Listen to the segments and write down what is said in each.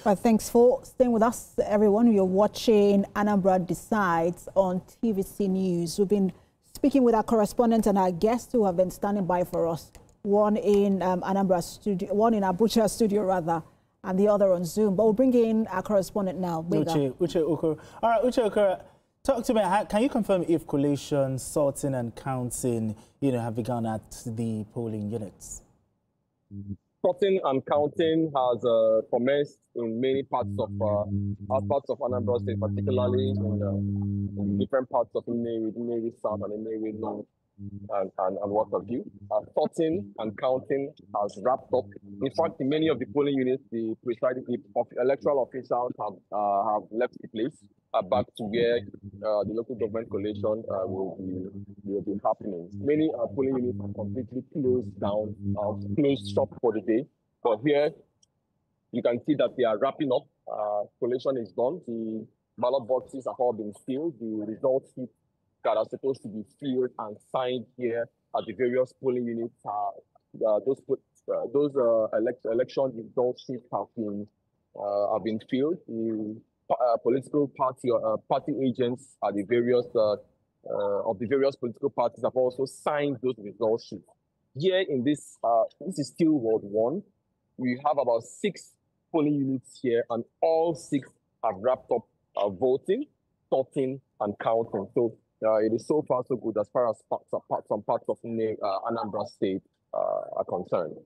Well, thanks for staying with us, everyone. You're watching Anambra Decides on TVC News. We've been speaking with our correspondents and our guests who have been standing by for us. One in Anambra studio, one in Abuja studio rather, and the other on Zoom. But we'll bring in our correspondent now. Uche Okoro. All right, Uche Okoro, talk to me. Can you confirm if collation, sorting, and counting, have begun at the polling units? Sorting and counting has commenced in many parts of Anambra State, particularly in different parts of Inewi South and Inewi North and what have you. Sorting and counting has wrapped up. In fact, in many of the polling units, the electoral officials have left the place back to where the local government collation will be happening. Many polling units are completely closed down, closed shop for the day. But here, you can see that they are wrapping up. Collation is done. The ballot boxes have all been filled. The result sheets that are supposed to be filled and signed here at the various polling units, those election result sheets have been filled. The political party agents at the various of the various political parties have also signed those result sheets. Here in this is still Ward 1. We have about 6 polling units here, and all 6 have wrapped up voting, sorting, and counting. So it is so far so good as far as some parts of Anambra State are concerned.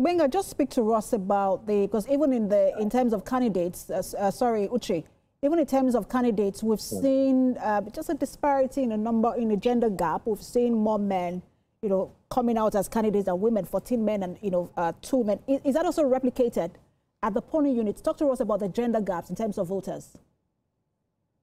Benga, just speak to us about because even in terms of candidates, Uche, even in terms of candidates, we've seen just a disparity in the gender gap. We've seen more men, coming out as candidates than women, 14 men and 2 men. Is that also replicated at the polling units? Talk to us about the gender gaps in terms of voters.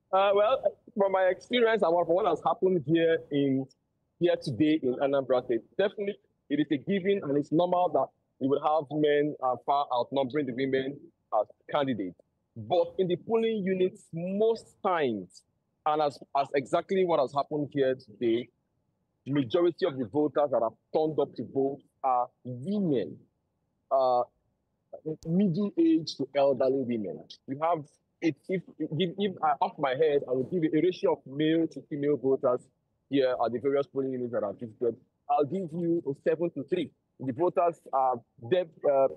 Well, from my experience and from what has happened here today in Anambra State, definitely it is a given and it's normal that you would have men far outnumbering the women as candidates. But in the polling units, most times, and as exactly what has happened here today, majority of the voters that have turned up to vote are women, middle-aged to elderly women. You have, if off my head, I will give you a ratio of male to female voters here at the various polling units that I've visited. I'll give you a 7-3. The voters are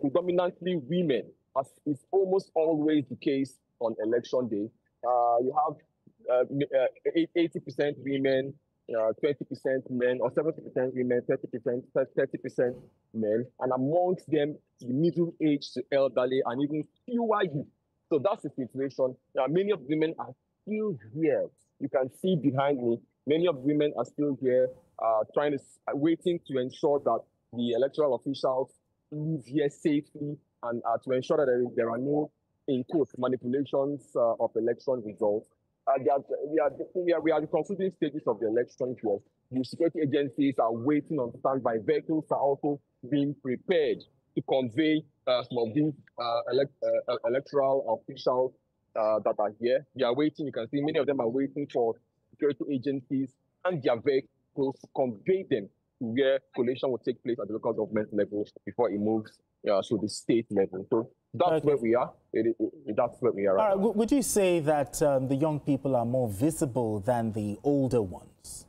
predominantly women, as is almost always the case on election day. You have 80% women, 20% men, or 70% women, 30% men, and amongst them, the middle-aged to elderly, and even fewer youth. So that's the situation. Many of the women are still here. You can see behind me, many of the women are still here, waiting to ensure that the electoral officials live here safely and to ensure that there are no, in quotes, manipulations of election results. We are the concluding stages of the election here. The security agencies are waiting on standby. Vehicles are also being prepared to convey some of these electoral officials that are here. They are waiting. You can see many of them are waiting for security agencies and their vehicles to convey them to where collation will take place at the local government level before it moves to the state level. So that's where we are. That's where we are. All right. Would you say that the young people are more visible than the older ones?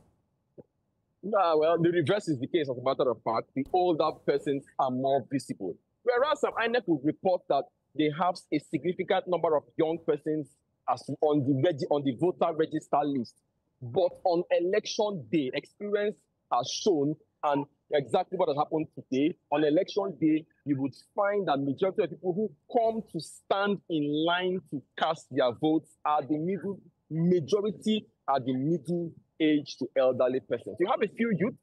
Well, the reverse is the case. As a matter of fact, the older persons are more visible. Whereas some INEC will report that they have a significant number of young persons as on the voter register list. But on election day, experience has shown, and exactly what has happened today, on election day, you would find that majority of people who come to stand in line to cast their votes are the middle-aged to elderly persons. You have a few youth,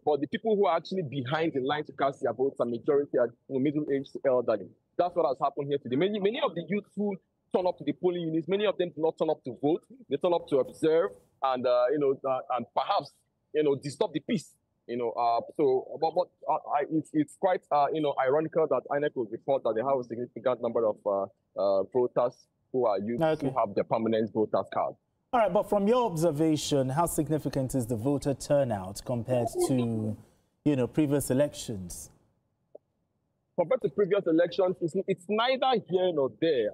but the people who are actually behind the line to cast their votes are majority are middle-aged to elderly. That's what has happened here today. Many of the youth who turn up to the polling units, many of them do not turn up to vote. They turn up to observe and and perhaps disturb the peace. It's quite ironical that INEC will report that they have a significant number of voters who are youth who have their permanent voters card. All right, but from your observation, how significant is the voter turnout compared to previous elections? compared to previous elections, it's neither here nor there.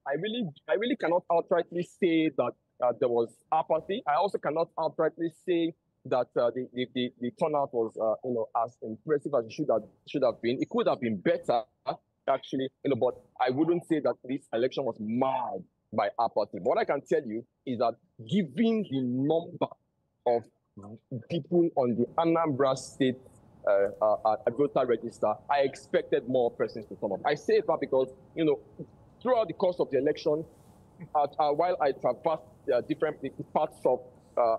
I really cannot outrightly say that there was apathy. I also cannot outrightly say that the turnout was as impressive as it should have been. It could have been better, actually, but I wouldn't say that this election was marred by apathy. But what I can tell you is that given the number of people on the Anambra State voter register, I expected more persons to come up. I say that because, throughout the course of the election, while I traversed different parts of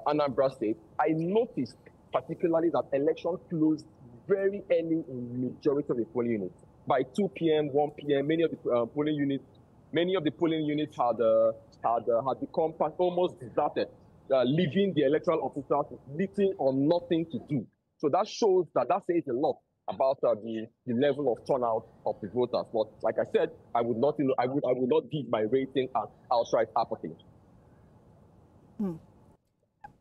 Anambra State, I noticed particularly that election closed very early in the majority of the polling units. By 2 p.m., 1 p.m., many of the polling units had become almost deserted, leaving the electoral officers with little or nothing to do. So that says a lot about the level of turnout of the voters. But like I said, I would not give my rating as outright apathy.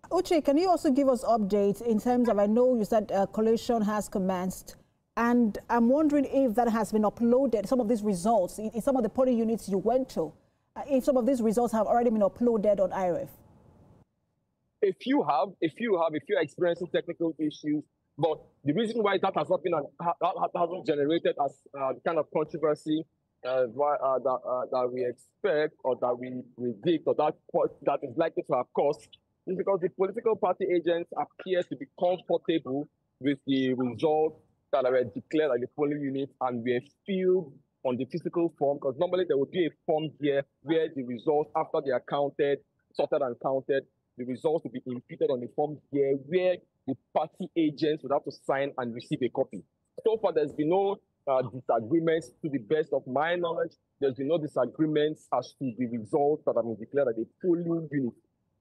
Uche, can you also give us updates in terms of, I know you said collation has commenced, and I'm wondering if that has been uploaded, some of these results, in some of the polling units you went to, if some of these results have already been uploaded on iREV. If you are experiencing technical issues, but the reason why that has not been that hasn't generated as the kind of controversy that we expect or that we predict or that is likely to have caused is because the political party agents appear to be comfortable with the results that were declared at the polling unit and were filled on the physical form, because normally there would be a form here where the results, after they are counted, sorted and counted, the results will be imputed on the form here where the party agents would have to sign and receive a copy. So far, there's been no disagreements to the best of my knowledge. There's been no disagreements as to the results that have been declared at the polling unit.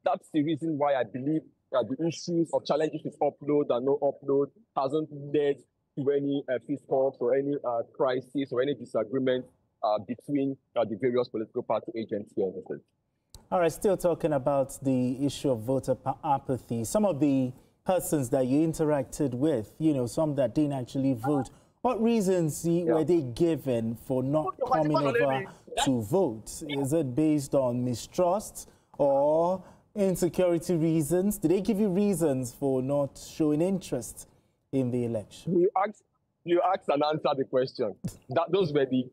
That's the reason why I believe that the issues of challenges with upload and no upload hasn't led to any fist-bumps or any crisis or any disagreement between the various political party agents here in the state. All right, still talking about the issue of voter apathy. Some of the persons that you interacted with, some that didn't actually vote, what reasons were they given for not coming over to vote? Is it based on mistrust or insecurity reasons? Did they give you reasons for not showing interest in the election? You asked and answered the question. Those were the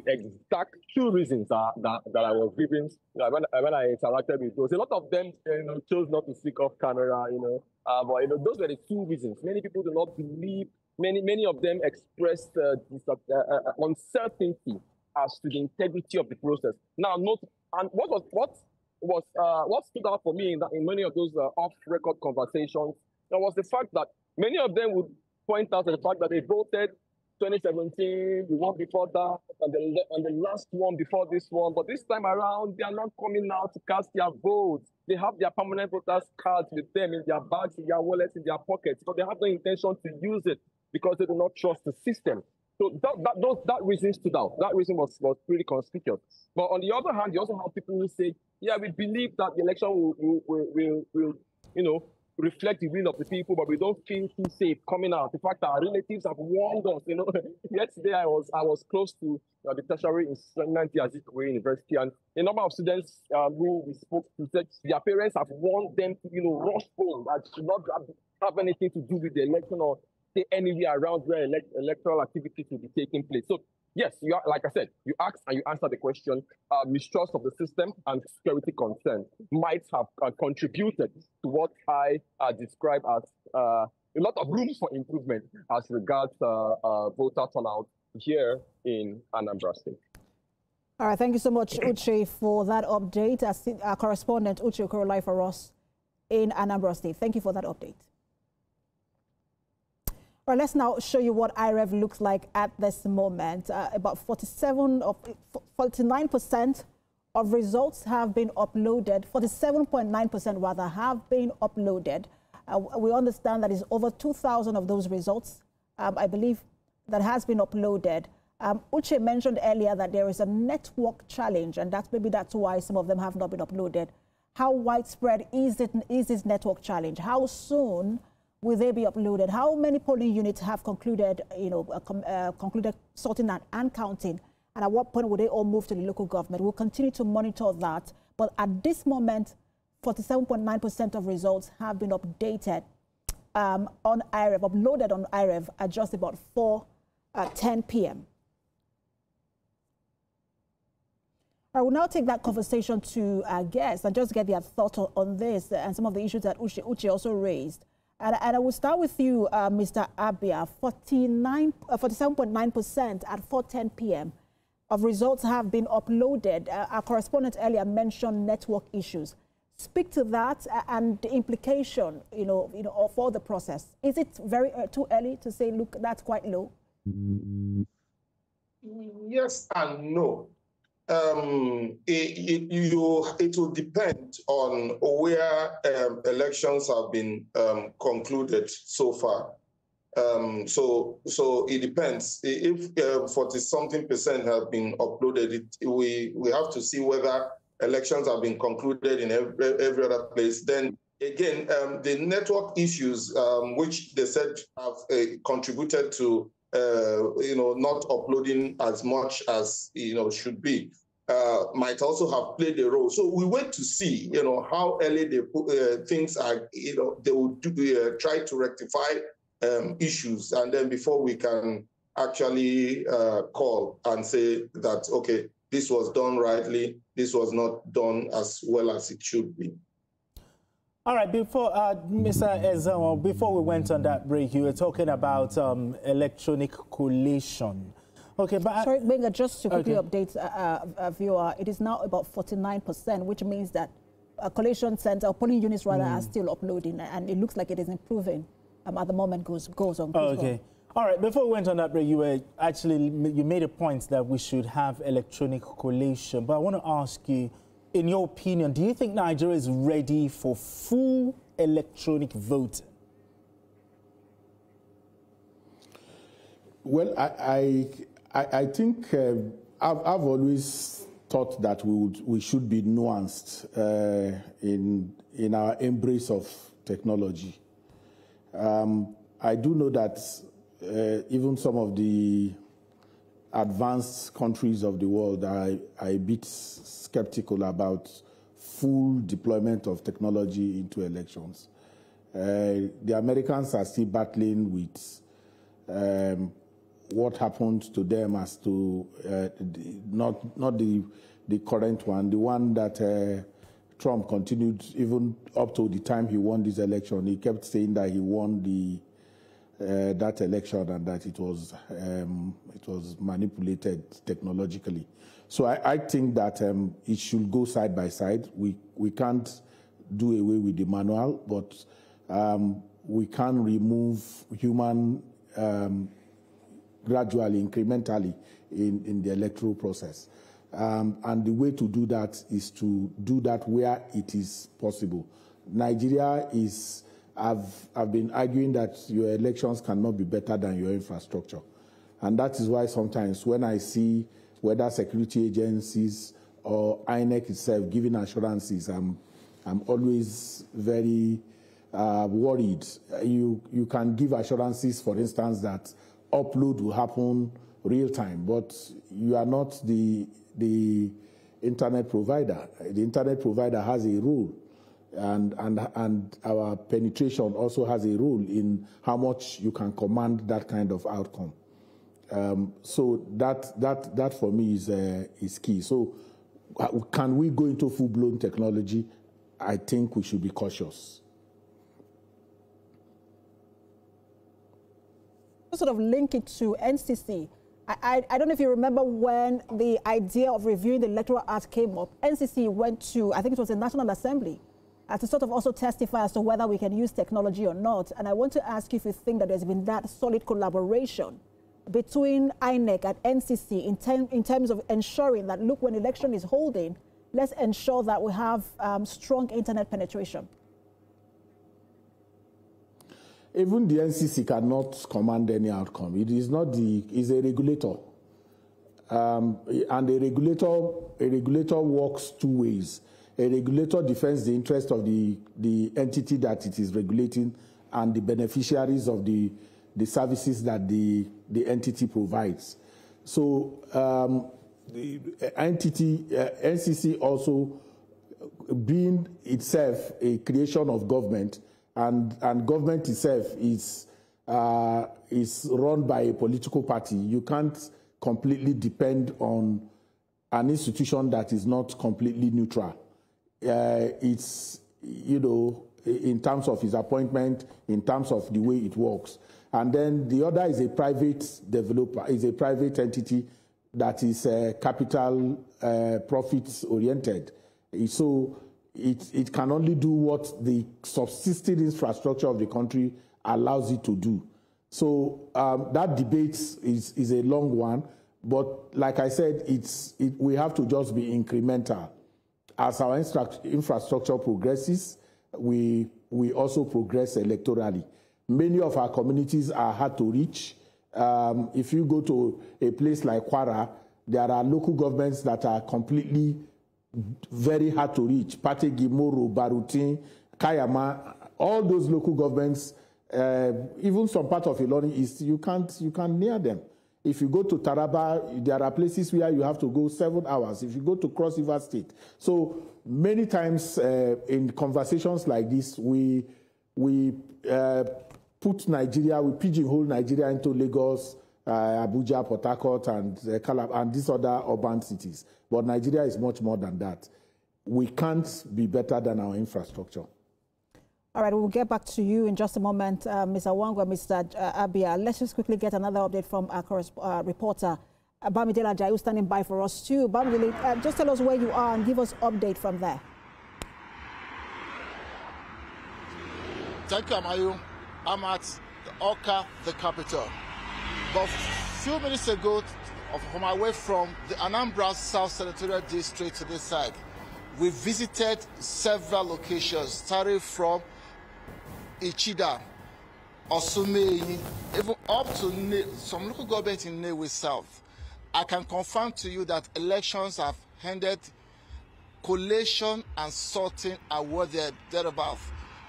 exact two reasons that I was given when I interacted with those. A lot of them chose not to speak off camera, but those were the two reasons. Many people do not believe. Many of them expressed uncertainty as to the integrity of the process. Now, what stood out for me in many of those off-record conversations was the fact that many of them would point out to the fact that they voted 2017, the one before that, and the last one before this one. But this time around, they are not coming out to cast their votes. They have their permanent voters cards with them in their bags, in their wallets, in their pockets, but they have no intention to use it because they do not trust the system. So that reason stood out. That reason was pretty conspicuous. But on the other hand, you also have people who say, yeah, we believe that the election will reflect the will of the people, but we don't feel too safe coming out. In fact, our relatives have warned us. Yesterday I was close to the tertiary in Nnamdi Azikiwe University, and a number of students who we spoke to said their parents have warned them to rush home, that should not have anything to do with the election or stay anywhere around where electoral activities will be taking place. So yes, like I said, you asked and you answered the question. Mistrust of the system and security concerns might have contributed to what I describe as a lot of room for improvement as regards voter turnout here in Anambra State. All right, thank you so much, Uche, for that update. Our correspondent, Uche Okoro, live for us in Anambra State. Thank you for that update. All right, let's now show you what iREV looks like at this moment. About 49% of results have been uploaded. 47.9% rather have been uploaded. We understand that is over 2,000 of those results, I believe, that has been uploaded. Uche mentioned earlier that there is a network challenge, and that's why some of them have not been uploaded. How widespread is this network challenge? How soon will they be uploaded? How many polling units have concluded, concluded sorting and counting? And at what point will they all move to the local government? We'll continue to monitor that. But at this moment, 47.9% of results have been updated on iREV, uploaded on iREV at just about 4:10 p.m. I will now take that conversation to our guests and just get their thoughts on this and some of the issues that Uche also raised. And I will start with you, Mr. Abia. 47.9% at 4:10 p.m. of results have been uploaded. Our correspondent earlier mentioned network issues. Speak to that and the implication, of all the process. Is it very too early to say, look, that's quite low? Yes and no. It will depend on where elections have been concluded so far. So it depends. If 40-something% have been uploaded, we have to see whether elections have been concluded in every other place. Then again, the network issues, which they said have contributed to not uploading as much as should be, might also have played a role. So we wait to see how early they put, things are. They will try to rectify issues, and then before we can actually call and say that, okay, this was done rightly, this was not done as well as it should be. All right, before Mr. Ezamo, before we went on that break, you were talking about electronic collation. Okay, but sorry, Benga, just to quickly update a viewer, it is now about 49%, which means that collation center, polling units rather, are still uploading, and it looks like it is improving at the moment goes on. Okay. All right, before we went on that break, you made a point that we should have electronic collation, but I want to ask you, in your opinion, do you think Nigeria is ready for full electronic voting? Well, I think I've always thought that we should be nuanced in our embrace of technology. I do know that even some of the advanced countries of the world are a bit skeptical about full deployment of technology into elections. The Americans are still battling with what happened to them as to not the current one, the one that Trump continued even up to the time he won this election. He kept saying that he won that election and that it was manipulated technologically. So I think that it should go side by side. We can't do away with the manual, but we can remove human gradually, incrementally in the electoral process. And the way to do that is to do that where it is possible. Nigeria is, I've been arguing that your elections cannot be better than your infrastructure. And that is why sometimes when I see whether security agencies or INEC itself giving assurances, I'm always very worried. You can give assurances, for instance, that upload will happen real time, but you are not the internet provider. The internet provider has a role, and our penetration also has a role in how much you can command that kind of outcome. So that for me is key. So can we go into full-blown technology? I think we should be cautious. Sort of link it to NCC. I don't know if you remember when the idea of reviewing the Electoral Act came up. NCC went to, I think it was the National Assembly, to sort of also testify as to whether we can use technology or not. And I want to ask you if you think that there's been that solid collaboration between INEC and NCC in terms of ensuring that, look, when election is holding, let's ensure that we have strong internet penetration. Even the NCC cannot command any outcome. It is not it's a regulator. And a regulator works two ways. A regulator defends the interest of the entity that it is regulating, and the beneficiaries of the services that the entity provides. So the entity, NCC also being itself a creation of government, and government itself is run by a political party. You can't completely depend on an institution that is not completely neutral. It's, you know, in terms of its appointment, in terms of the way it works. And then the other is a private developer, is a private entity that is capital profits oriented. So it can only do what the subsisting infrastructure of the country allows it to do. So that debate is a long one, but like I said, we have to just be incremental. As our infrastructure progresses, we also progress electorally. Many of our communities are hard to reach. If you go to a place like Kwara, there are local governments that are completely very hard to reach. Pategi, Moro, Barutin, Kayama, all those local governments, even some part of Ilorin East, you can't near them. If you go to Taraba, there are places where you have to go 7 hours. If you go to Cross River State. So many times in conversations like this, we put Nigeria, we pigeonhole Nigeria into Lagos, Abuja, Port Harcourt, and these other urban cities. But Nigeria is much more than that. We can't be better than our infrastructure. All right, we'll get back to you in just a moment, Mr. Wangwa, Mr. Abia. Let's just quickly get another update from our reporter, Bamidele Ajayi, standing by for us too. Bamidele, just tell us where you are and give us update from there. Thank you, Amayu. I'm at the Awka, the capital. But a few minutes ago, on my way from the Anambra South Senatorial District to this side, we visited several locations, starting from Ichida, Osumeyi, even up to some local government in Newe South. I can confirm to you that elections have ended. Collation and sorting are what they're about.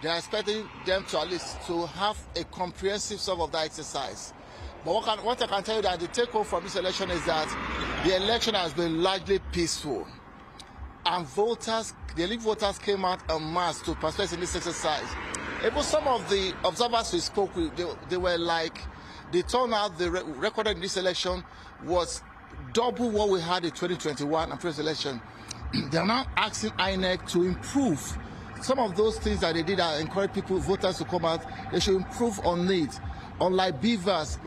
They're expecting them to at least to have a comprehensive sort of that exercise. But what I can tell you that the take home from this election is that the election has been largely peaceful. And voters, the elite voters came out en masse to participate in this exercise. Even some of the observers we spoke with, they were like, the turnout they recorded in this election was double what we had in 2021 and previous election. They are now asking INEC to improve some of those things that they did that encourage people, voters to come out. They should improve on it. Unlike Beavers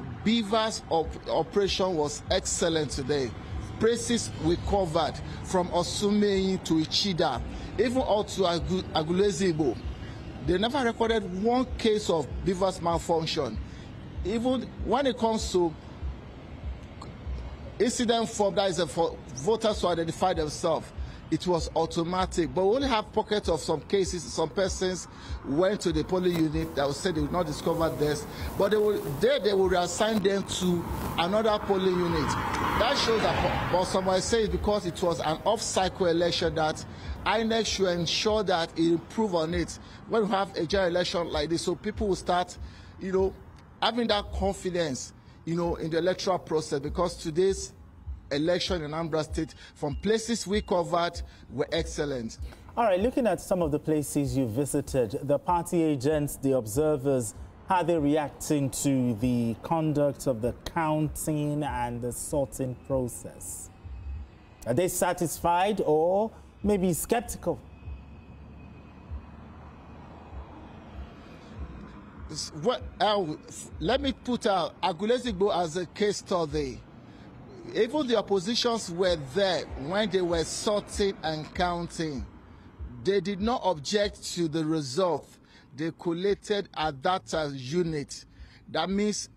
operation was excellent today. Places we covered from Osumeyi to Ichida, even out to Agulezigbo. They never recorded one case of Beavers malfunction. Even when it comes to incident form that is for voters to identify themselves, it was automatic. But we only have pockets of some cases. Some persons went to the polling unit that said they would not discover this, but they will reassign them to another polling unit. That shows that, but some might say it's because it was an off-cycle election that INEC should ensure that it improve on it when we have a general election like this, so people will start, you know, having that confidence, you know, in the electoral process, because today's election in Anambra State, from places we covered, were excellent. All right, looking at some of the places you visited, the party agents, the observers, how are they reacting to the conduct of the counting and the sorting process? Are they satisfied or maybe skeptical? Let me put Agulezigbo as a case study. Even the oppositions were there when they were sorting and counting. They did not object to the result they collated at that unit. That means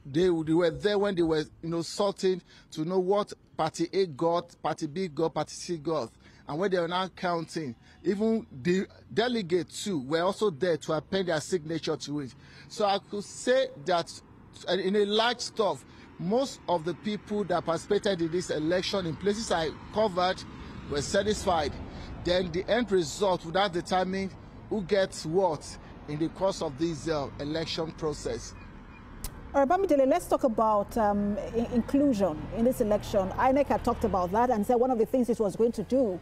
they were there when they were, you know, sorting to know what party A got, party B got, party C got. And when they were now counting, even the delegates too were also there to append their signature to it. So I could say that in a large stuff, most of the people that participated in this election in places I covered were satisfied. Then the end result would have determined who gets what in the course of this election process. All right, Bamidele, let's talk about inclusion in this election. INEC had talked about that and said one of the things it was going to do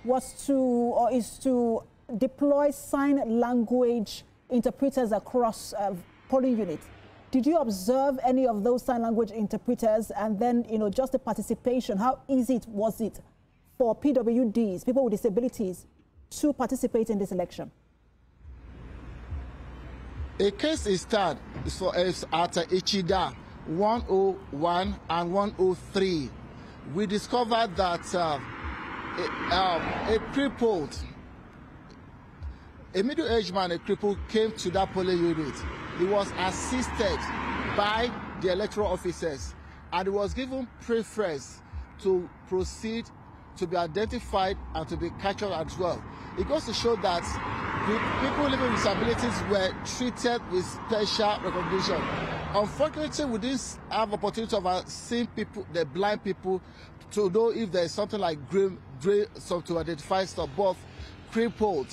was is to deploy sign language interpreters across polling units. Did you observe any of those sign language interpreters? And then, just the participation, how easy was it for PWDs, people with disabilities, to participate in this election? A case is at Ichida 101 and 103. We discovered that a crippled, a middle-aged man, a cripple, came to that polling unit. He was assisted by the electoral officers, and he was given preference to proceed, to be identified, and to be captured as well. It goes to show that people living with disabilities were treated with special recognition. Unfortunately, we didn't have opportunity of seeing people, the blind people, to know if there's something like to identify stuff. Both crippled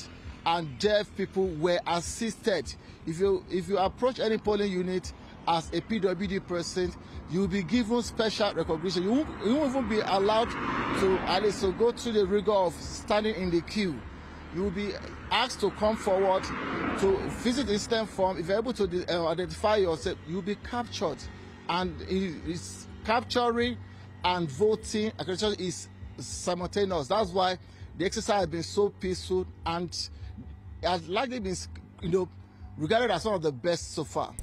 and deaf people were assisted. If you approach any polling unit as a PWD person, you'll be given special recognition. You won't even be allowed to at least to go through the rigor of standing in the queue. You will be asked to come forward to visit the instant form. If you're able to identify yourself, you'll be captured. And it's capturing and voting accreditation is simultaneous. That's why the exercise has been so peaceful and has likely been, regarded as one of the best so far.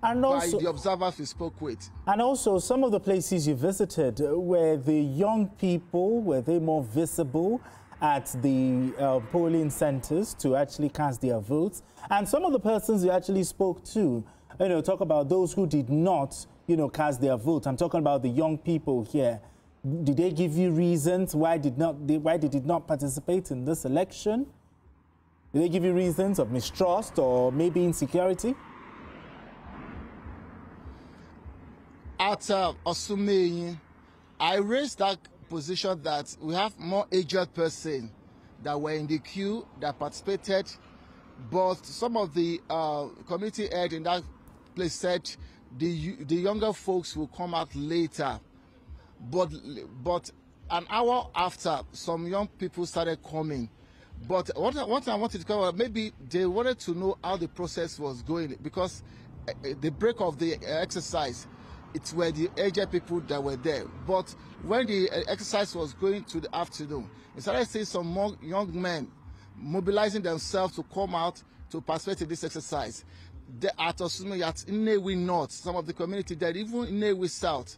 And also, by the observers we spoke with. And also, some of the places you visited, were the young people, were they more visible at the polling centers to actually cast their votes? And some of the persons you actually spoke to, talk about those who did not, cast their vote. I'm talking about the young people here. Did they give you reasons why they did not participate in this election? Did they give you reasons of mistrust or maybe insecurity? At Osumeyi, I raised that position that we have more aged persons that were in the queue that participated, but some of the community head in that place said the younger folks will come out later. But an hour after, some young people started coming. But one thing I wanted to cover, maybe they wanted to know how the process was going, because the break of the exercise, it's where the aged people that were there. But when the exercise was going to the afternoon, we started seeing some more young men mobilizing themselves to come out to participate in this exercise. At Osumeyi, at INEC North, some of the community there, even INEC South,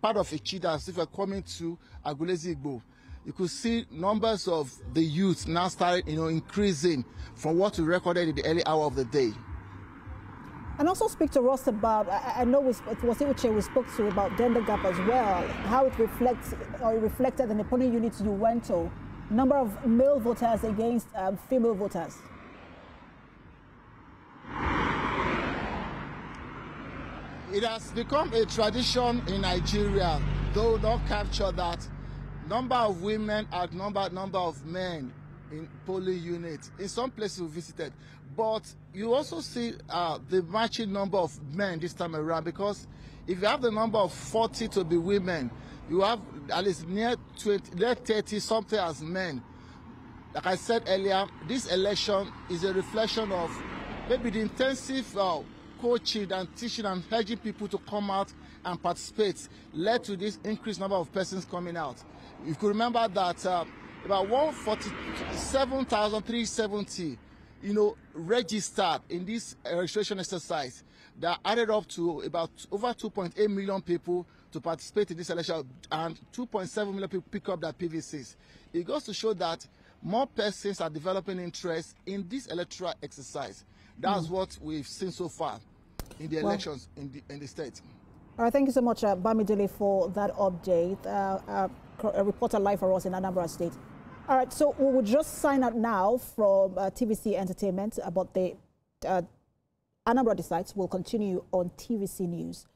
part of Ichida, as if you're coming to Agulezi Igbo, you could see numbers of the youth now started, increasing from what we recorded in the early hour of the day. And also speak to us about, I know it was Uche we spoke to about gender gap as well, how it reflects, or it reflected in the polling units you went to, number of male voters against female voters. It has become a tradition in Nigeria, though not capture that number of women and number of men in polling units. In some places we visited, but you also see the matching number of men this time around, because if you have the number of 40 to be women, you have at least near 30 something as men. Like I said earlier, this election is a reflection of maybe the intensive coaching and teaching and urging people to come out and participate led to this increased number of persons coming out. You could remember that about 147,370, registered in this registration exercise that added up to about over 2.8 million people to participate in this election, and 2.7 million people pick up their PVCs. It goes to show that more persons are developing interest in this electoral exercise. That's what we've seen so far in the elections in the state. All right, thank you so much, Bamidele, for that update. A reporter live for us in Anambra State. All right, so we will just sign out now from TVC Entertainment about the Anambra Decides. Will continue on TVC News.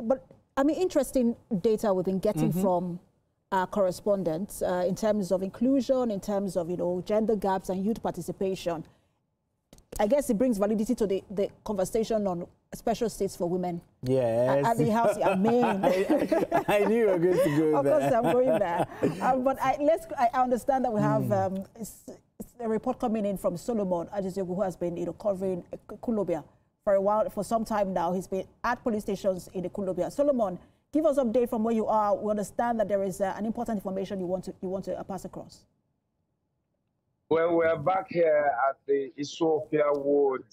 But interesting data we've been getting from our correspondents in terms of inclusion, in terms of gender gaps and youth participation. I guess it brings validity to the conversation on special states for women. Yes. At the House, amen. I knew you were going to go of there. Of course, I'm going there. But I understand that we have it's a report coming in from Solomon Ajizogu, who has been covering Kulobia for a while, for some time now. He's been at police stations in the Kulobia. Solomon, give us an update from where you are. We understand that there is an important information you want to pass across. Well, we're back here at the Ethiopia Ward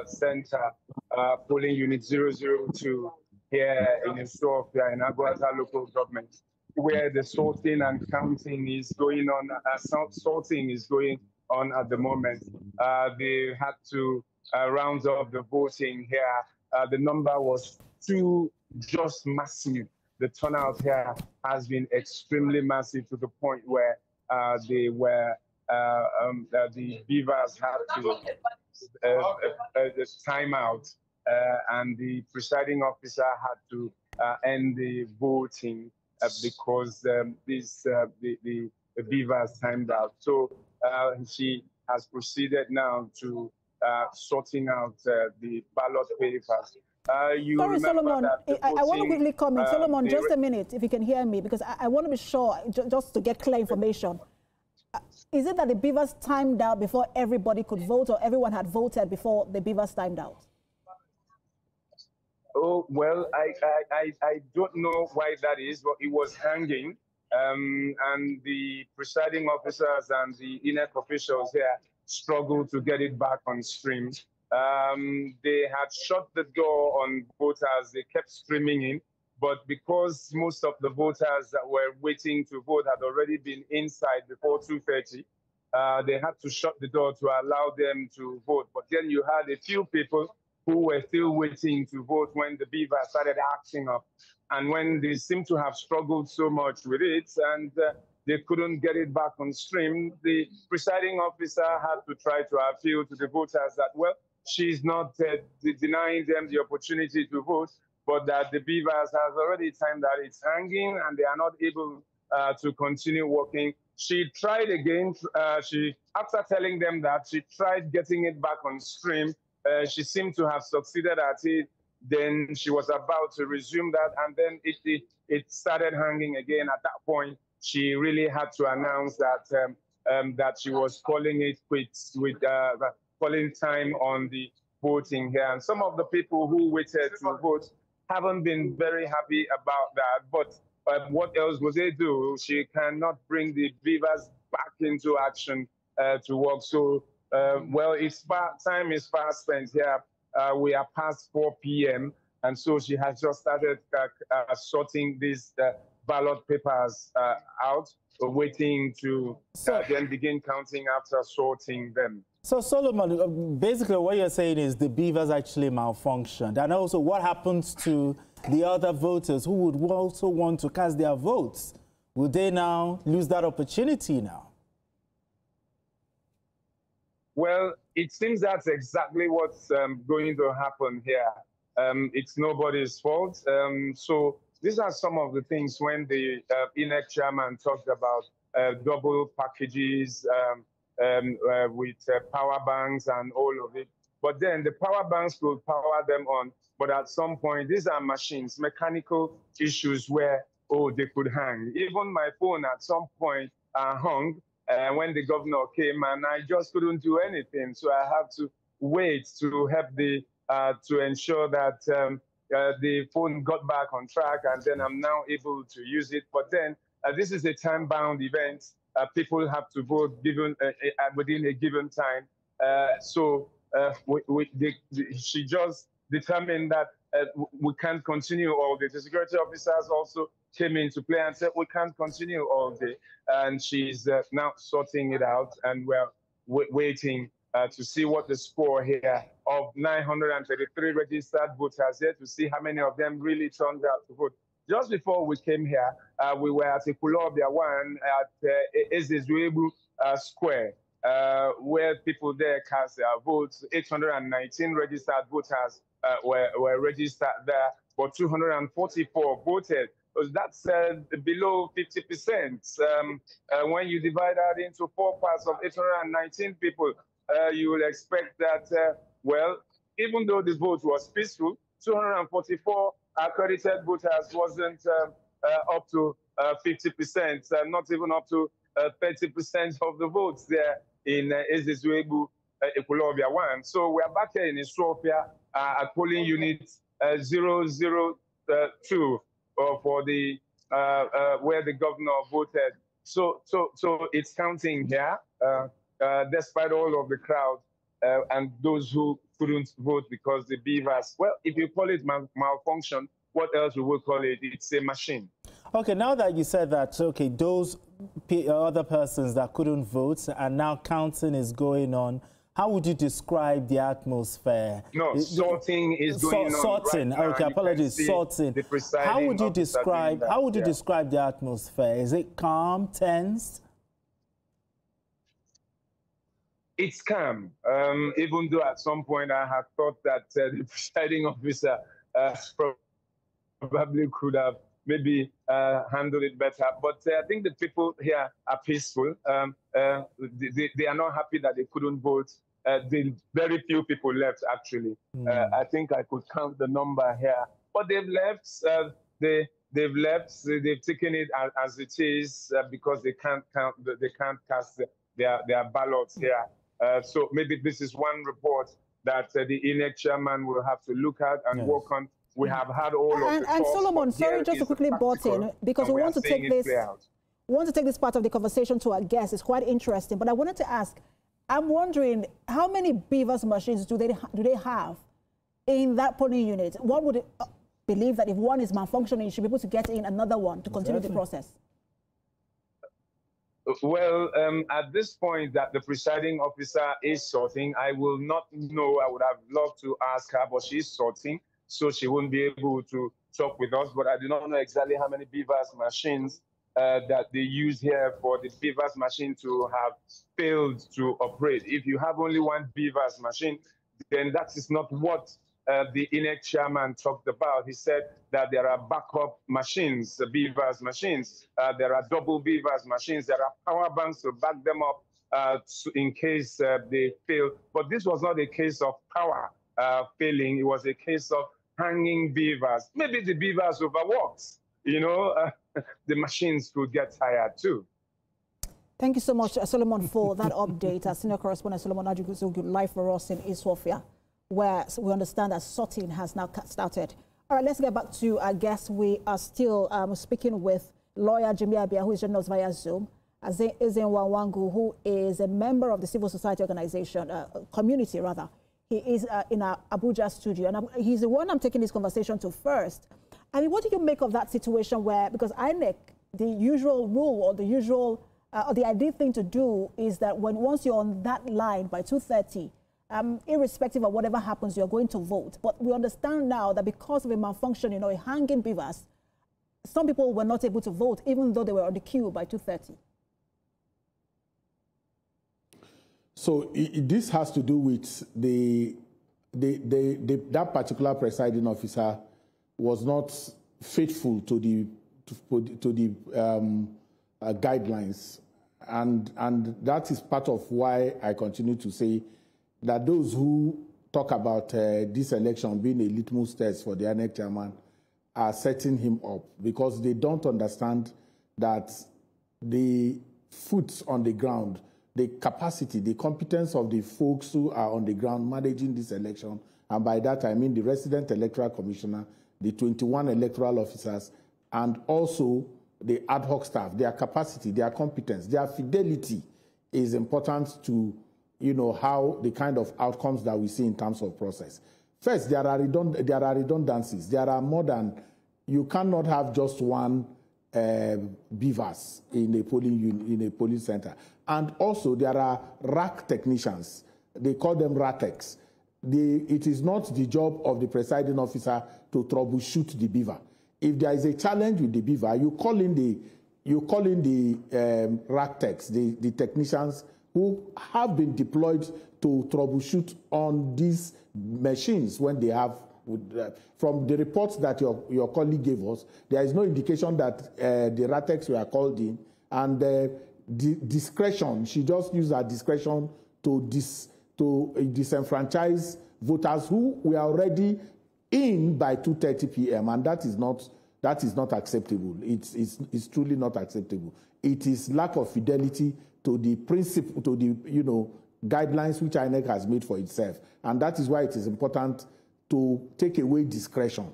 Center, polling unit 002 here in Ethiopia, in Agwata local government, where the sorting and counting is going on. Sorting is going on at the moment. They had to round up the voting here. The number was just massive. The turnout here has been extremely massive, to the point where the beavers had to time out, and the presiding officer had to end the voting because the beavers timed out. So she has proceeded now to sorting out the ballot papers. Sorry, Solomon, I want to quickly comment. Solomon, just a minute, if you can hear me, because I want to be sure, just to get clear information. Is it that the beavers timed out before everybody could vote, or everyone had voted before the beavers timed out? Oh, well, I don't know why that is, but it was hanging. And the presiding officers and the INEC officials here struggled to get it back on stream. They had shut the door on voters. They kept streaming in. But because most of the voters that were waiting to vote had already been inside before 2:30, they had to shut the door to allow them to vote. But then you had a few people who were still waiting to vote when the beaver started acting up. And when they seemed to have struggled so much with it and they couldn't get it back on stream, the presiding officer had to try to appeal to the voters that, well, she's not denying them the opportunity to vote, but that the beavers has already timed that it's hanging and they are not able to continue working. She tried again. After telling them that, she tried getting it back on stream. She seemed to have succeeded at it. Then she was about to resume that, and then it started hanging again. At that point, she really had to announce that that she was calling it quits with calling time on the voting here. And some of the people who waited to vote haven't been very happy about that. But what else would they do? She cannot bring the beavers back into action to work. So, well, time is fast spent here. We are past 4 p.m. And so she has just started sorting these ballot papers out, waiting to then begin counting after sorting them. So, Solomon, basically what you're saying is the beavers actually malfunctioned. And also, what happens to the other voters who would also want to cast their votes? Would they now lose that opportunity now? Well, it seems that's exactly what's going to happen here. It's nobody's fault. So these are some of the things when the INEC chairman talked about double packages, with power banks and all of it. But then the power banks will power them on. But at some point, these are machines, mechanical issues where, oh, they could hang. Even my phone at some point hung when the governor came, and I just couldn't do anything. So I have to wait to help to ensure that the phone got back on track, and then I'm now able to use it. But then this is a time-bound event. People have to vote within a given time. She just determined that we can't continue all day. The security officers also came into play and said, we can't continue all day. And she's now sorting it out, and we're waiting to see what the score here of 933 registered voters here, to see how many of them really turned out to vote. Just before we came here, we were at Kulobia 1 at Ezezuebu Square, where people there cast their votes. 819 registered voters were registered there, but 244 voted. That's below 50%. When you divide that into 4 parts of 819 people, you will expect that, well, even though the vote was peaceful, 244 accredited voters wasn't up to 50%, not even up to 30% of the votes there in Ezezuegbu, Ekulobia 1. So we are back here in Ethiopia at polling unit 002 for the where the governor voted. So it's counting here, despite all of the crowd and those who couldn't vote because the beavers, well, if you call it malfunction, what else we will call it? It's a machine. Okay, now that you said that, okay, those other persons that couldn't vote and now counting is going on, how would you describe the atmosphere? No, sorting is going on. Sorting, right okay, apologies, sorting. How would you describe the atmosphere? Is it calm, tense? It's calm, even though at some point I have thought that the presiding officer probably could have maybe handled it better. But I think the people here are peaceful. They are not happy that they couldn't vote. The very few people left, actually. I think I could count the number here. But they've left. They've left. They've taken it as it is because they can't count. They can't cast their ballots here. So maybe this is one report that the INEC chairman will have to look at and work on. We have had all of the and Solomon, sorry, just to quickly butt in, because we want to take this part of the conversation to our guests. It's quite interesting, but I wanted to ask, I'm wondering how many beavers machines do they have in that polling unit? One would believe that if one is malfunctioning, you should be able to get in another one to continue the process. Well, at this point that the presiding officer is sorting, I will not know. I would have loved to ask her, but she's sorting, so she won't be able to talk with us. But I do not know exactly how many beavers machines that they use here for the beavers machine to have failed to operate. If you have only one beavers machine, then that is not what the INEC chairman talked about. He said that there are backup machines, beavers machines. There are double beavers machines. There are power banks to back them up in case they fail. But this was not a case of power failing. It was a case of hanging beavers. Maybe the beavers overworked. You know, the machines could get tired too. Thank you so much, Solomon, for that update. Our senior correspondent Solomon Ajukusu live for us in Ethiopia, where we understand that sorting has now started. All right, let's get back to our guests. We are still speaking with lawyer Jimmy Abia, who is joining us via Zoom, Ezenwa Wangu, who is a member of the civil society organization, community rather. He is in our Abuja studio, and he's the one I'm taking this conversation to first. I mean, what do you make of that situation where, because INEC, the usual rule or the usual, or the ideal thing to do is that once you're on that line by 2:30, irrespective of whatever happens, you're going to vote. But we understand now that because of a malfunction, a hanging beavers, some people were not able to vote, even though they were on the queue by 2:30. So this has to do with that particular presiding officer was not faithful to the guidelines, and that is part of why I continue to say that those who talk about this election being a litmus test for the INEC chairman are setting him up because they don't understand that the foot on the ground, the capacity, the competence of the folks who are on the ground managing this election, and by that I mean the resident electoral commissioner, the 21 electoral officers, and also the ad hoc staff, their capacity, their competence, their fidelity is important to, how the kind of outcomes that we see in terms of process. First, there are redundancies. There are more than, you cannot have just one beavers in a polling center. And also there are rack technicians. They call them RATEX. It is not the job of the presiding officer to troubleshoot the beaver. If there is a challenge with the beaver, you call in the rack techs, the technicians who have been deployed to troubleshoot on these machines when they have. From the reports that your colleague gave us, there is no indication that the RATEX were called in, and discretion. She just used her discretion to to disenfranchise voters who were already in by 2:30 p.m. and that is not acceptable. It's truly not acceptable. It is lack of fidelity to the principle, to the guidelines which INEC has made for itself, and that is why it is important to take away discretion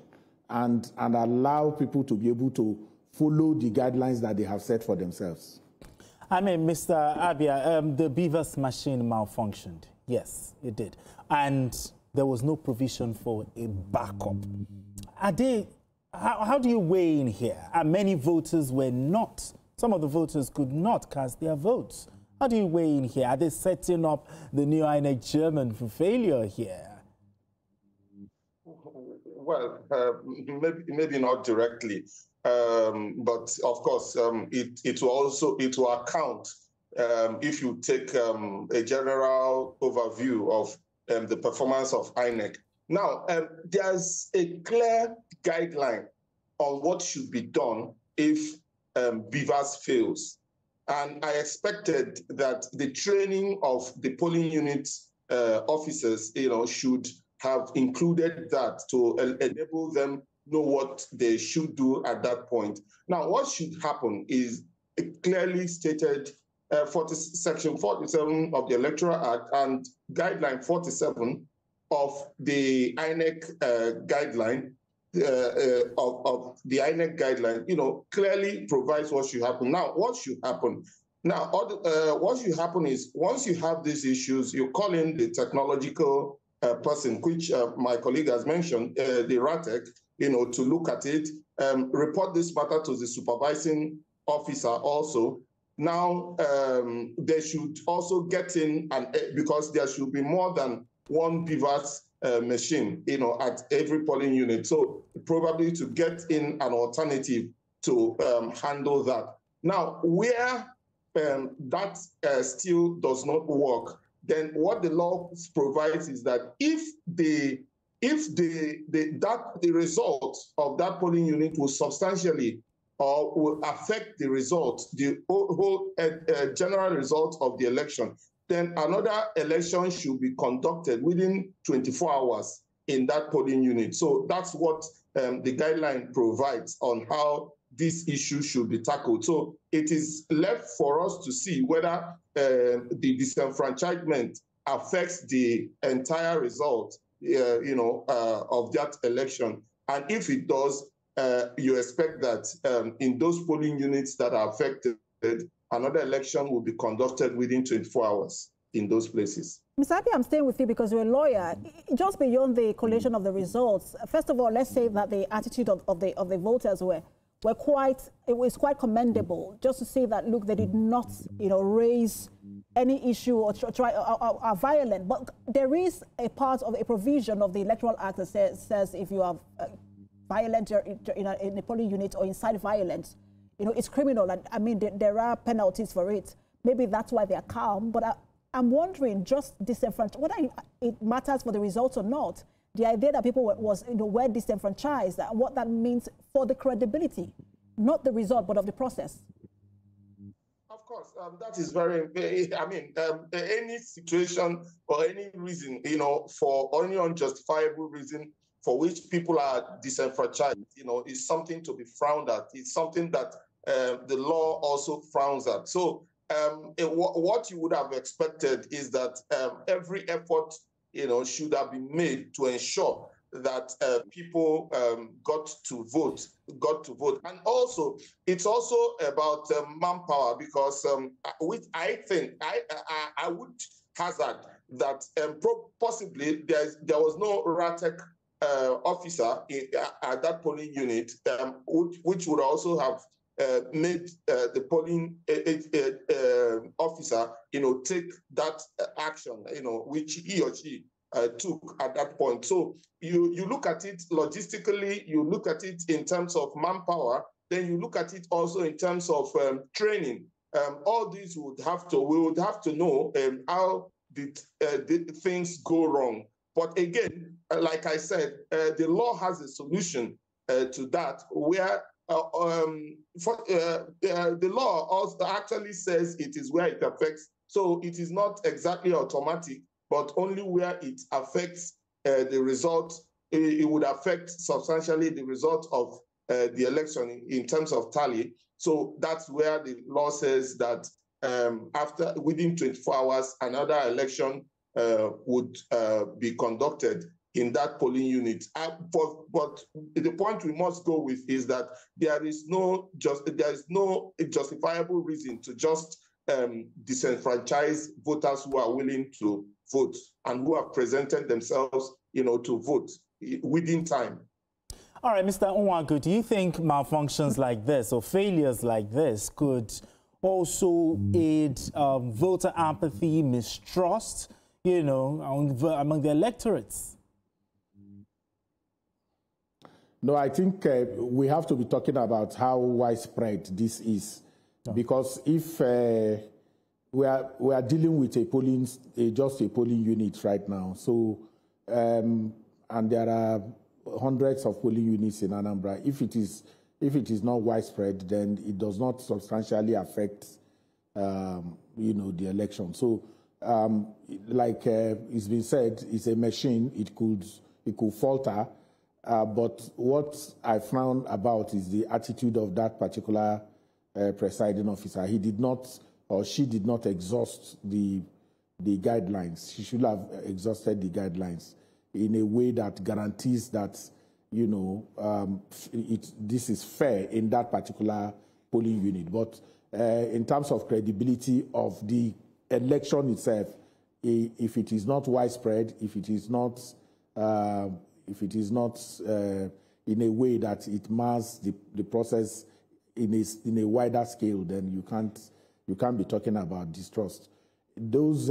and allow people to be able to follow the guidelines that they have set for themselves. I mean, Mr. Abia, the Beavers machine malfunctioned. Yes, it did. And there was no provision for a backup. How do you weigh in here? And many voters were not, some of the voters could not cast their votes. How do you weigh in here? Are they setting up the new INEC chairman for failure here? Well, maybe not directly, but of course, it will account if you take a general overview of the performance of INEC. Now, there's a clear guideline on what should be done if Beavers fails. And I expected that the training of the polling unit officers, should have included that to enable them know what they should do at that point. Now, what should happen is clearly stated Section 47 of the Electoral Act and Guideline 47 of the INEC guideline, of the INEC guideline, clearly provides what should happen. Now, what should happen? Now, what should happen is once you have these issues, you call in the technological person, which my colleague has mentioned, the RATEC, to look at it, report this matter to the supervising officer also. Now, they should also get in, because there should be more than one Beavers machine, at every polling unit. So probably to get in an alternative to handle that. Now, where that still does not work, then what the law provides is that if the result of that polling unit will substantially or will affect the result, the whole general result of the election, then another election should be conducted within 24 hours in that polling unit. So that's what the guideline provides on how this issue should be tackled. So it is left for us to see whether the disenfranchisement affects the entire result, of that election. And if it does, you expect that in those polling units that are affected, another election will be conducted within 24 hours in those places. Ms. Abi, I'm staying with you because you're a lawyer. Just beyond the collation of the results, first of all, let's say that the attitude of the voters were quite commendable. Just to say that, look, they did not, raise any issue or are violent. But there is a part of a provision of the Electoral Act that says if you are violent in a polling unit or incite violence, it's criminal. And I mean, there are penalties for it. Maybe that's why they're calm. But I'm wondering, just disenfranchised, whether it matters for the results or not, the idea that people were disenfranchised, and what that means for the credibility, not the result, but of the process. Of course, that is very, I mean, any situation or any reason, for any unjustifiable reason for which people are disenfranchised, is something to be frowned at. It's something that the law also frowns at. So what you would have expected is that every effort, should have been made to ensure that people got to vote. And also, it's also about manpower, because which I think I would hazard that possibly there was no RATEC officer at that polling unit, which would also have made the polling officer, take that action, which he or she took at that point. So you look at it logistically, you look at it in terms of manpower, then you look at it also in terms of training. All these we would have to know how did things go wrong. But again, like I said, the law has a solution to that, where the law also actually says it is where it affects. So it is not exactly automatic but only where it affects the result. It would affect substantially the result of the election in terms of tally. So that's where the law says that within 24 hours, another election would be conducted in that polling unit. But the point we must go with is that there is no justifiable reason to just disenfranchise voters who are willing to vote and who have presented themselves, to vote within time. All right, Mr. Nwagu, do you think malfunctions like this or failures like this could also aid voter apathy, mistrust, among the electorates? No, I think we have to be talking about how widespread this is, because if we are dealing with just a polling unit right now, so and there are hundreds of polling units in Anambra. If it is not widespread, then it does not substantially affect the election. So like it's been said, it's a machine. It could falter. But what I found about is the attitude of that particular presiding officer. He did not, or she did not exhaust the guidelines. She should have exhausted the guidelines in a way that guarantees that, this is fair in that particular polling unit. But in terms of credibility of the election itself, if it is not widespread, if it is not in a way that it mars the process in a wider scale, then you can't be talking about distrust. Those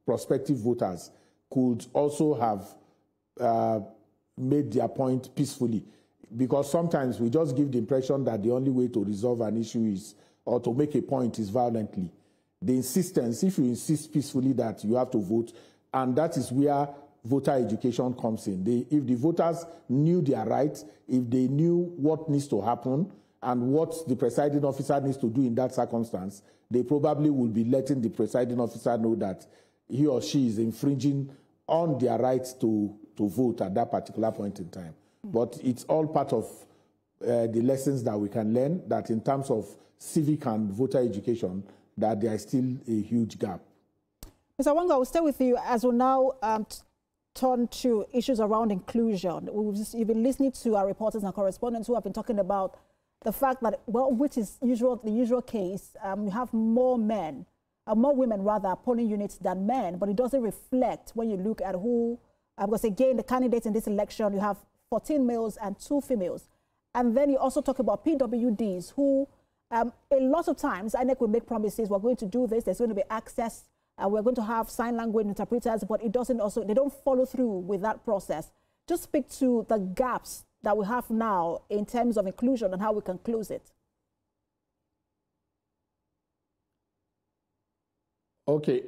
prospective voters could also have made their point peacefully, because sometimes we just give the impression that the only way to resolve an issue or to make a point is violently. The insistence, if you insist peacefully that you have to vote, and that is where voter education comes in. If the voters knew their rights, if they knew what needs to happen and what the presiding officer needs to do in that circumstance, they probably would be letting the presiding officer know that he or she is infringing on their rights to vote at that particular point in time. But it's all part of the lessons that we can learn, that in terms of civic and voter education, that there is still a huge gap. Mr. Wanga, I will stay with you as we now turn to issues around inclusion. You've been listening to our reporters and correspondents who have been talking about the fact that, well, which is the usual case, you have more women polling units than men, but it doesn't reflect when you look at who, because again, the candidates in this election, you have 14 males and 2 females. And then you also talk about PWDs who, a lot of times, INEC will make promises, we're going to do this, there's going to be access, we're going to have sign language interpreters, but it doesn't also, they don't follow through with that process. Just speak to the gaps that we have now in terms of inclusion and how we can close it. Okay.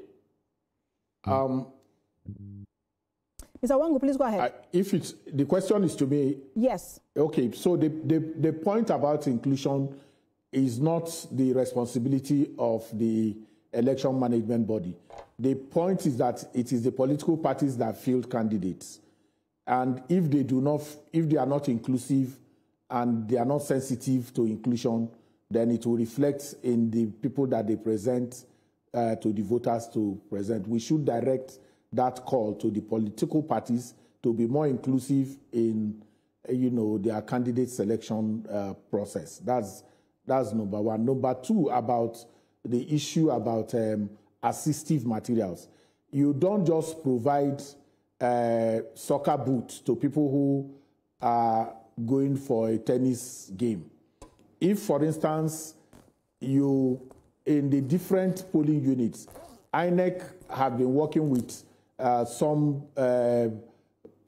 Mr. Wangu, please go ahead. The question is to me. Yes. Okay, so the point about inclusion is not the responsibility of the election management body. The point is that it is the political parties that field candidates. And if they are not inclusive and they are not sensitive to inclusion, then it will reflect in the people that they present to the voters to present. We should direct that call to the political parties to be more inclusive in, their candidate selection process. That's number one. Number two, about the issue about assistive materials. You don't just provide soccer boots to people who are going for a tennis game. If, for instance, in the different polling units, INEC have been working with some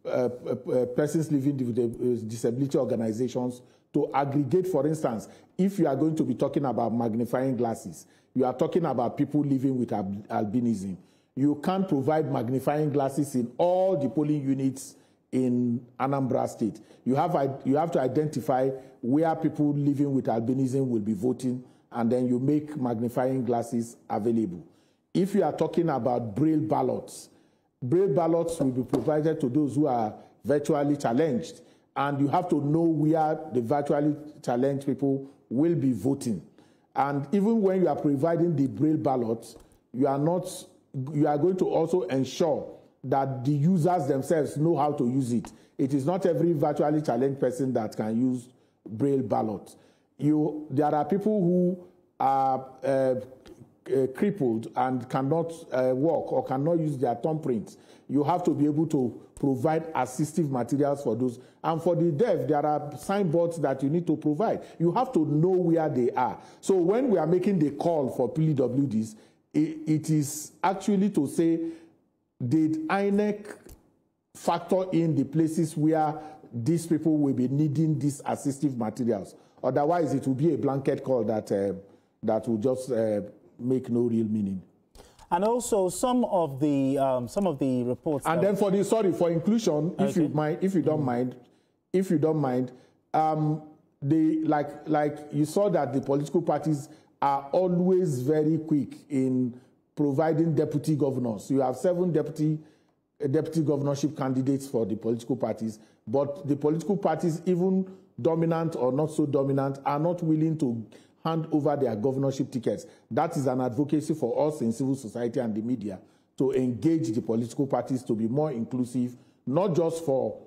persons living with disability organizations to aggregate. For instance, if you are going to be talking about magnifying glasses, you are talking about people living with albinism. You can't provide magnifying glasses in all the polling units in Anambra State. You have to identify where people living with albinism will be voting, and then you make magnifying glasses available. if you are talking about braille ballots will be provided to those who are virtually challenged, and you have to know where the virtually challenged people will be voting. And even when you are providing the braille ballots, you are going to also ensure that the users themselves know how to use it. It is not every virtually challenged person that can use braille ballots. There are people who are crippled and cannot walk or cannot use their thumbprints. You have to be able to provide assistive materials for those. And for the deaf, there are signboards that you need to provide. You have to know where they are. So when we are making the call for PWDs, it is actually to say, did INEC factor in the places where these people will be needing these assistive materials? Otherwise, it will be a blanket call that will just make no real meaning. And also some of the reports. And then for inclusion, okay. if you don't mind, like you saw that the political parties are always very quick in providing deputy governors. You have 7 deputy governorship candidates for the political parties, but the political parties, even dominant or not so dominant, are not willing to hand over their governorship tickets. That is an advocacy for us in civil society and the media to engage the political parties to be more inclusive, not just for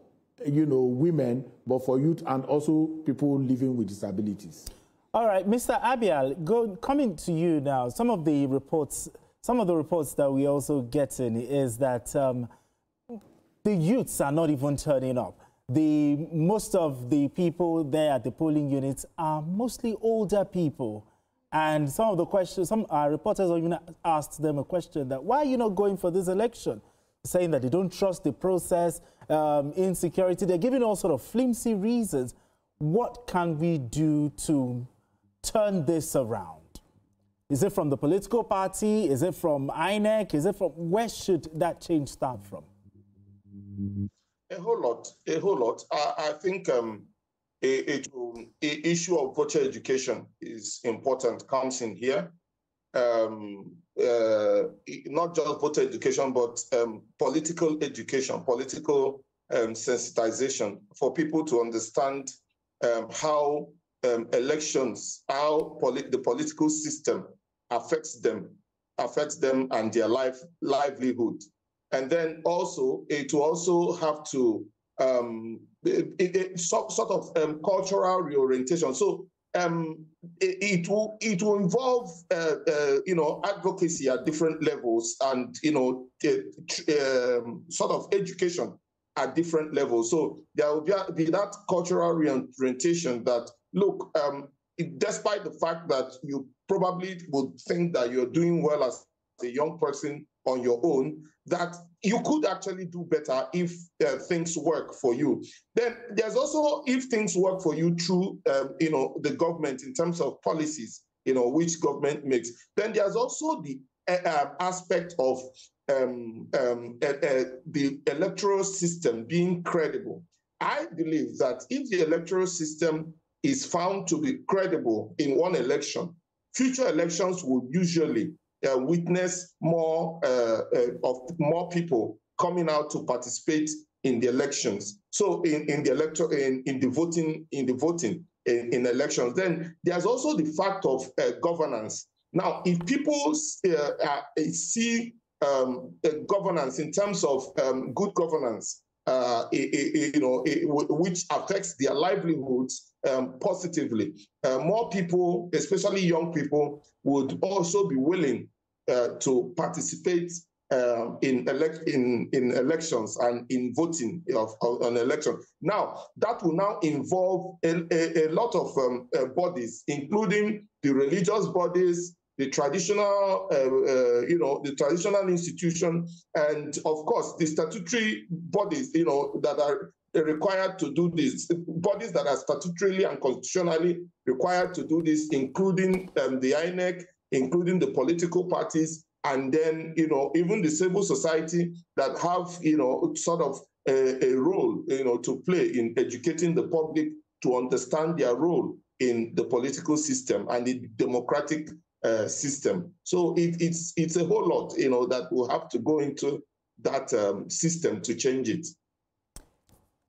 women, but for youth and also people living with disabilities. All right, Mr. Abial, coming to you now. Some of the reports that we also get in is that the youths are not even turning up. Most of the people there at the polling units are mostly older people. And some of the questions, some reporters have even asked them a question that, why are you not going for this election? Saying that they don't trust the process, insecurity. They're giving all sort of flimsy reasons. What can we do to turn this around? Is it from the political party? Is it from INEC? Where should that change start from? A whole lot. I think an issue of voter education is important, comes in here. Not just voter education, but political education, political sensitization for people to understand how elections, how the political system affects them and their livelihood. And then also, it will also have to sort of cultural reorientation. So it will involve advocacy at different levels and sort of education at different levels. So there will be that cultural reorientation that, look, despite the fact that you probably would think that you're doing well as a young person on your own, that you could actually do better if things work for you. Then there's also, if things work for you through, the government in terms of policies, which government makes. Then there's also the aspect of the electoral system being credible. I believe that if the electoral system is found to be credible in one election, future elections will usually witness more people coming out to participate in the elections. So in the voting in elections. Then there's also the fact of governance. Now, if people see governance in terms of good governance, which affects their livelihoods positively, more people, especially young people, would also be willing to participate in elections and in voting on elections. Now, that will now involve a lot of bodies, including the religious bodies, the traditional, the traditional institution, and of course the statutory bodies, that are required to do this. Bodies that are statutorily and constitutionally required to do this, including the INEC, including the political parties, and then even the civil society that have sort of a role to play in educating the public to understand their role in the political system and the democratic system. So it's a whole lot, that will have to go into that system to change it.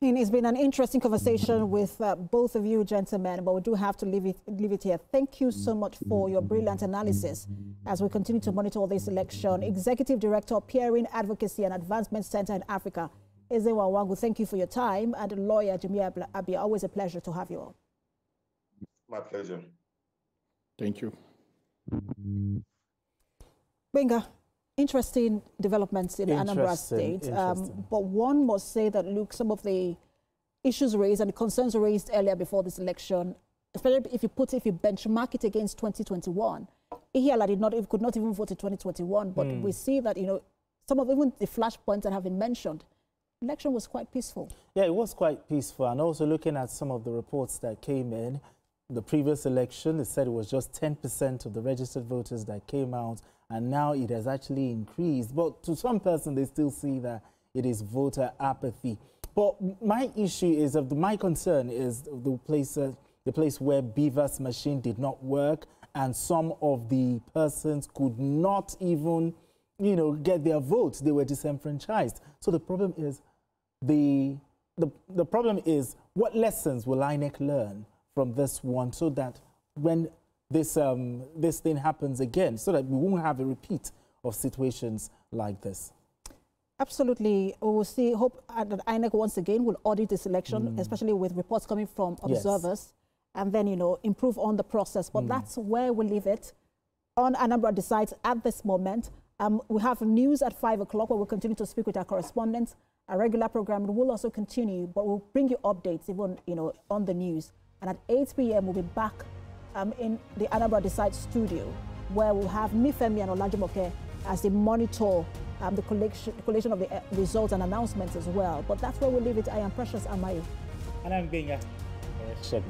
It's been an interesting conversation with both of you gentlemen, but we do have to leave it here. Thank you so much for your brilliant analysis as we continue to monitor this election. Executive Director, Peering Advocacy and Advancement Center in Africa, Ezewa Wangu, thank you for your time. And lawyer Jimmy Abi, always a pleasure to have you on. My pleasure. Thank you. Benga, interesting developments in Anambra State. But one must say that, look, some of the issues raised and the concerns raised earlier before this election, especially if you benchmark it against 2021, Ihiala could not even vote in 2021. But we see that, some of even the flashpoints that have been mentioned, election was quite peaceful. Yeah, it was quite peaceful. And also looking at some of the reports that came in, the previous election, they said it was just 10% of the registered voters that came out, and now it has actually increased. But to some person, they still see that it is voter apathy. But my issue is, my concern is the place where Beaver's machine did not work, and some of the persons could not even, get their votes. They were disenfranchised. So the problem is, the problem is, what lessons will INEC learn from this one, so that when this thing happens again, so that we won't have a repeat of situations like this? Absolutely. We will hope that INEC once again will audit this election, especially with reports coming from observers, and then, improve on the process. But that's where we leave it on Anambra Decides at this moment. We have news at 5 o'clock, where we'll continue to speak with our correspondents. Our regular program will also continue, but we'll bring you updates even, on the news. And at 8 p.m., we'll be back in the Anambra Decides studio, where we'll have Mifemi and Olajumoke as they monitor the collation of the results and announcements as well. But that's where we'll leave it. I am Precious Amayo. And I'm being Shebi.